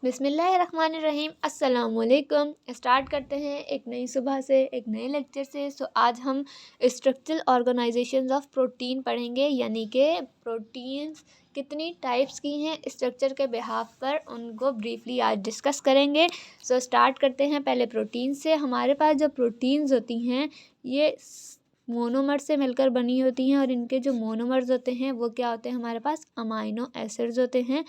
बिस्मिल्लाहिर्रहमानिर्रहीम अस्सलामुअलैकुम। स्टार्ट करते हैं एक नई सुबह से, एक नए लेक्चर से। आज हम स्ट्रक्चरल ऑर्गेनाइजेशंस ऑफ प्रोटीन पढ़ेंगे, यानी कि प्रोटीन्स कितनी टाइप्स की हैं स्ट्रक्चर के बिहाफ पर, उनको ब्रीफली आज डिस्कस करेंगे। स्टार्ट करते हैं पहले प्रोटीन से। हमारे पास जो प्रोटीन्स होती हैं ये मोनोमर से मिलकर बनी होती हैं, और इनके जो मोनोमर्स होते हैं वो क्या होते हैं, हमारे पास अमाइनो एसिड्स होते हैं।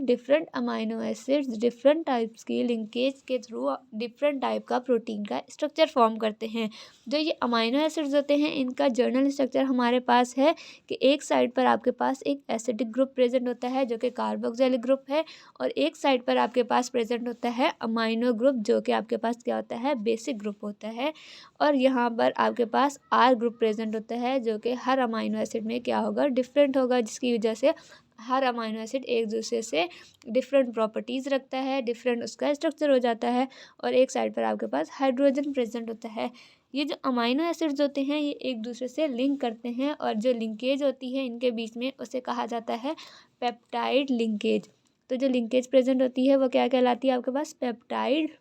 Different amino acids different types की लिंकेज के थ्रू डिफरेंट टाइप का प्रोटीन का स्ट्रक्चर फॉर्म करते हैं। जो ये अमाइनो एसिड्स होते हैं इनका जर्नल स्ट्रक्चर हमारे पास है कि एक साइड पर आपके पास एक एसिडिक ग्रुप प्रेजेंट होता है जो कि कार्बोक्सिलिक ग्रुप है, और एक साइड पर आपके पास प्रेजेंट होता है अमाइनो ग्रुप जो कि आपके पास क्या होता है, बेसिक ग्रुप होता है। और यहाँ पर आपके पास आर ग्रुप प्रेजेंट होता है जो कि हर अमाइनो एसिड में क्या होगा, डिफरेंट होगा, जिसकी वजह से हर अमाइनो एसिड एक दूसरे से डिफरेंट प्रॉपर्टीज़ रखता है, डिफरेंट उसका स्ट्रक्चर हो जाता है। और एक साइड पर आपके पास हाइड्रोजन प्रेजेंट होता है। ये जो अमाइनो एसिड्स होते हैं ये एक दूसरे से लिंक करते हैं, और जो लिंकेज होती है इनके बीच में उसे कहा जाता है पेप्टाइड लिंकेज। तो जो लिंकेज प्रेजेंट होती है वो क्या कहलाती है, आपके पास पेप्टाइड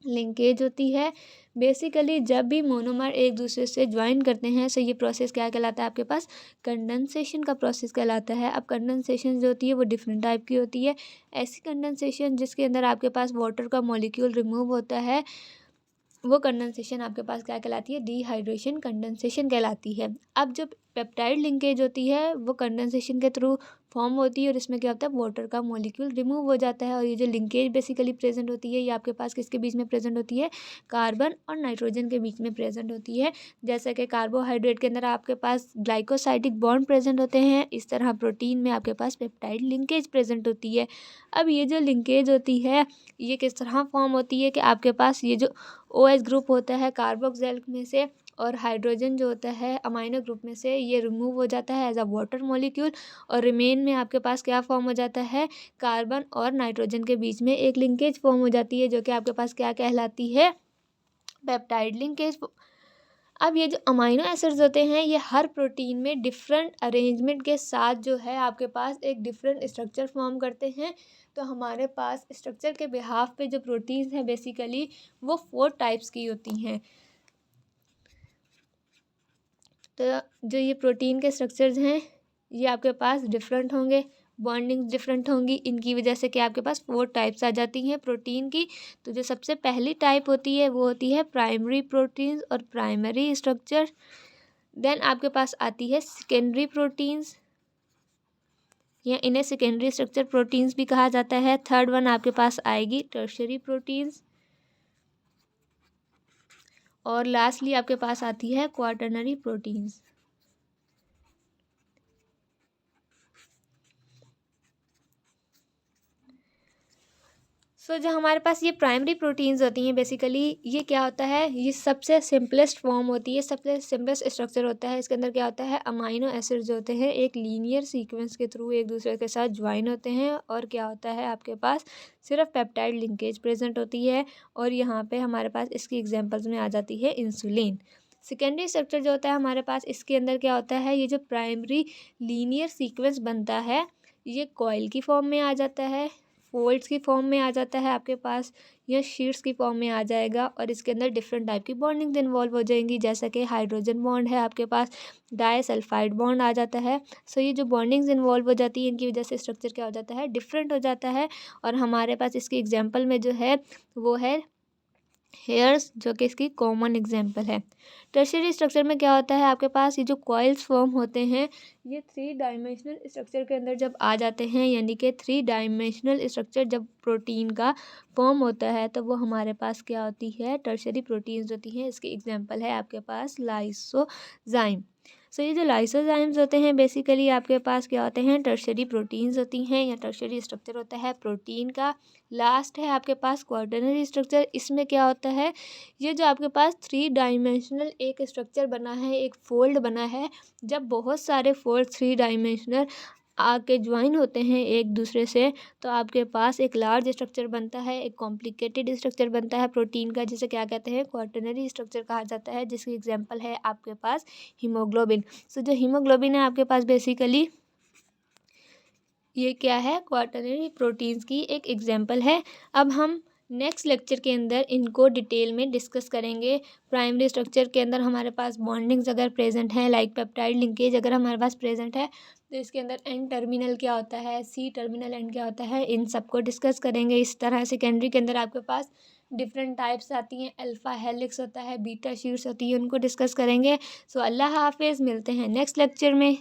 लिंकेज होती है। बेसिकली जब भी मोनोमर एक दूसरे से ज्वाइन करते हैं ये प्रोसेस क्या कहलाता है, आपके पास कंडेंसेशन का प्रोसेस कहलाता है। अब कंडेंसेशन जो होती है वो डिफरेंट टाइप की होती है। ऐसी कंडेंसेशन जिसके अंदर आपके पास वाटर का मॉलिक्यूल रिमूव होता है, वो कंडेंसेशन आपके पास क्या कहलाती है, डिहाइड्रेशन कंडेंसेशन कहलाती है। अब जो पेप्टाइड लिंकेज होती है वो कंडेंसेशन के थ्रू फॉर्म होती है, और इसमें क्या होता है, वाटर का मॉलिक्यूल रिमूव हो जाता है। और ये जो लिंकेज बेसिकली प्रेजेंट होती है ये आपके पास किसके बीच में प्रेजेंट होती है, कार्बन और नाइट्रोजन के बीच में प्रेजेंट होती है। जैसे कि कार्बोहाइड्रेट के अंदर आपके पास ग्लाइकोसाइडिक बॉन्ड प्रेजेंट होते हैं, इस तरह प्रोटीन में आपके पास पेप्टाइड लिंकेज प्रेजेंट होती है। अब ये जो लिंकेज होती है ये किस तरह फॉर्म होती है कि आपके पास ये जो OH ग्रुप होता है कार्बोक्सिल में से, और हाइड्रोजन जो होता है अमाइनो ग्रुप में से, ये रिमूव हो जाता है एज अ वाटर मॉलिक्यूल, और रिमेन में आपके पास क्या फॉर्म हो जाता है, कार्बन और नाइट्रोजन के बीच में एक लिंकेज फॉर्म हो जाती है जो कि आपके पास क्या कहलाती है, पेप्टाइड लिंकेज। अब ये जो अमाइनो एसिड्स होते हैं ये हर प्रोटीन में डिफरेंट अरेंजमेंट के साथ जो है आपके पास एक डिफरेंट स्ट्रक्चर फॉर्म करते हैं। तो हमारे पास स्ट्रक्चर के बिहाफ पे जो प्रोटीन्स हैं बेसिकली वो 4 टाइप्स की होती हैं। तो जो ये प्रोटीन के स्ट्रक्चर्स हैं ये आपके पास डिफरेंट होंगे, बॉन्डिंग डिफरेंट होंगी, इनकी वजह से कि आपके पास 4 टाइप्स आ जाती हैं प्रोटीन की। तो जो सबसे पहली टाइप होती है वो होती है प्राइमरी प्रोटीन्स और प्राइमरी स्ट्रक्चर। देन आपके पास आती है सेकेंडरी प्रोटीन्स, या इन्हें सेकेंडरी स्ट्रक्चर प्रोटीन्स भी कहा जाता है। थर्ड वन आपके पास आएगी टर्शियरी प्रोटीन्स, और लास्टली आपके पास आती है क्वाटरनरी प्रोटीन्स। जो हमारे पास ये प्राइमरी प्रोटीन्स होती हैं बेसिकली ये क्या होता है, ये सबसे सिंपलेस्ट फॉर्म होती है, सबसे सिंपलेस्ट स्ट्रक्चर होता है। इसके अंदर क्या होता है, अमाइनो एसिड्स जो होते हैं एक लीनियर सीक्वेंस के थ्रू एक दूसरे के साथ ज्वाइन होते हैं, और क्या होता है आपके पास सिर्फ पेप्टाइड लिंकेज प्रेजेंट होती है। और यहाँ पे हमारे पास इसकी एग्जांपल्स में आ जाती है इंसुलिन। सेकेंडरी स्ट्रक्चर जो होता है हमारे पास, इसके अंदर क्या होता है, ये जो प्राइमरी लीनियर सीक्वेंस बनता है ये कॉइल की फॉर्म में आ जाता है, फोल्ड्स की फॉर्म में आ जाता है आपके पास, या शीट्स की फॉर्म में आ जाएगा, और इसके अंदर डिफरेंट टाइप की बॉन्डिंग्स इन्वॉल्व हो जाएंगी। जैसा कि हाइड्रोजन बॉन्ड है आपके पास, डाइसल्फाइड बॉन्ड आ जाता है। ये जो बॉन्डिंग्स इन्वॉल्व हो जाती है इनकी वजह से स्ट्रक्चर क्या हो जाता है, डिफरेंट हो जाता है। और हमारे पास इसकी एग्जाम्पल में जो है वो है हेयर्स, जो कि इसकी कॉमन एग्जांपल है। टर्शियरी स्ट्रक्चर में क्या होता है, आपके पास ये जो कॉइल्स फॉर्म होते हैं ये 3 डायमेंशनल स्ट्रक्चर के अंदर जब आ जाते हैं, यानी कि 3 डायमेंशनल स्ट्रक्चर जब प्रोटीन का फॉर्म होता है तो वो हमारे पास क्या होती है, टर्शियरी प्रोटीन्स होती हैं। इसकी एग्जांपल है आपके पास लाइसोजाइम। ये जो लाइसोजाइम्स होते हैं बेसिकली आपके पास क्या होते हैं, टर्शियरी प्रोटीन्स होती हैं, या टर्शियरी स्ट्रक्चर होता है प्रोटीन का। लास्ट है आपके पास क्वाटरनरी स्ट्रक्चर। इसमें क्या होता है, ये जो आपके पास 3 डायमेंशनल एक स्ट्रक्चर बना है, एक फोल्ड बना है, जब बहुत सारे फोल्ड 3 डायमेंशनल आके ज्वाइन होते हैं एक दूसरे से तो आपके पास एक लार्ज स्ट्रक्चर बनता है, एक कॉम्प्लिकेटेड स्ट्रक्चर बनता है प्रोटीन का, जिसे क्या कहते हैं, क्वाटरनरी स्ट्रक्चर कहा जाता है, जिसकी एग्जांपल है आपके पास हीमोग्लोबिन। जो हीमोग्लोबिन है आपके पास बेसिकली ये क्या है, क्वाटरनरी प्रोटीन्स की एक एग्जांपल है। अब हम नेक्स्ट लेक्चर के अंदर इनको डिटेल में डिस्कस करेंगे। प्राइमरी स्ट्रक्चर के अंदर हमारे पास बॉन्डिंग्स अगर प्रेजेंट है, लाइक पेप्टाइड लिंकेज अगर हमारे पास प्रेजेंट है, तो इसके अंदर एन टर्मिनल क्या होता है, सी टर्मिनल एंड क्या होता है, इन सबको डिस्कस करेंगे। इस तरह सेकेंडरी के अंदर आपके पास डिफरेंट टाइप्स आती हैं, अल्फ़ा हेलिक्स होता है, बीटा शीट्स होती है, उनको डिस्कस करेंगे। सो अल्लाह हाफिज़, मिलते हैं नेक्स्ट लेक्चर में।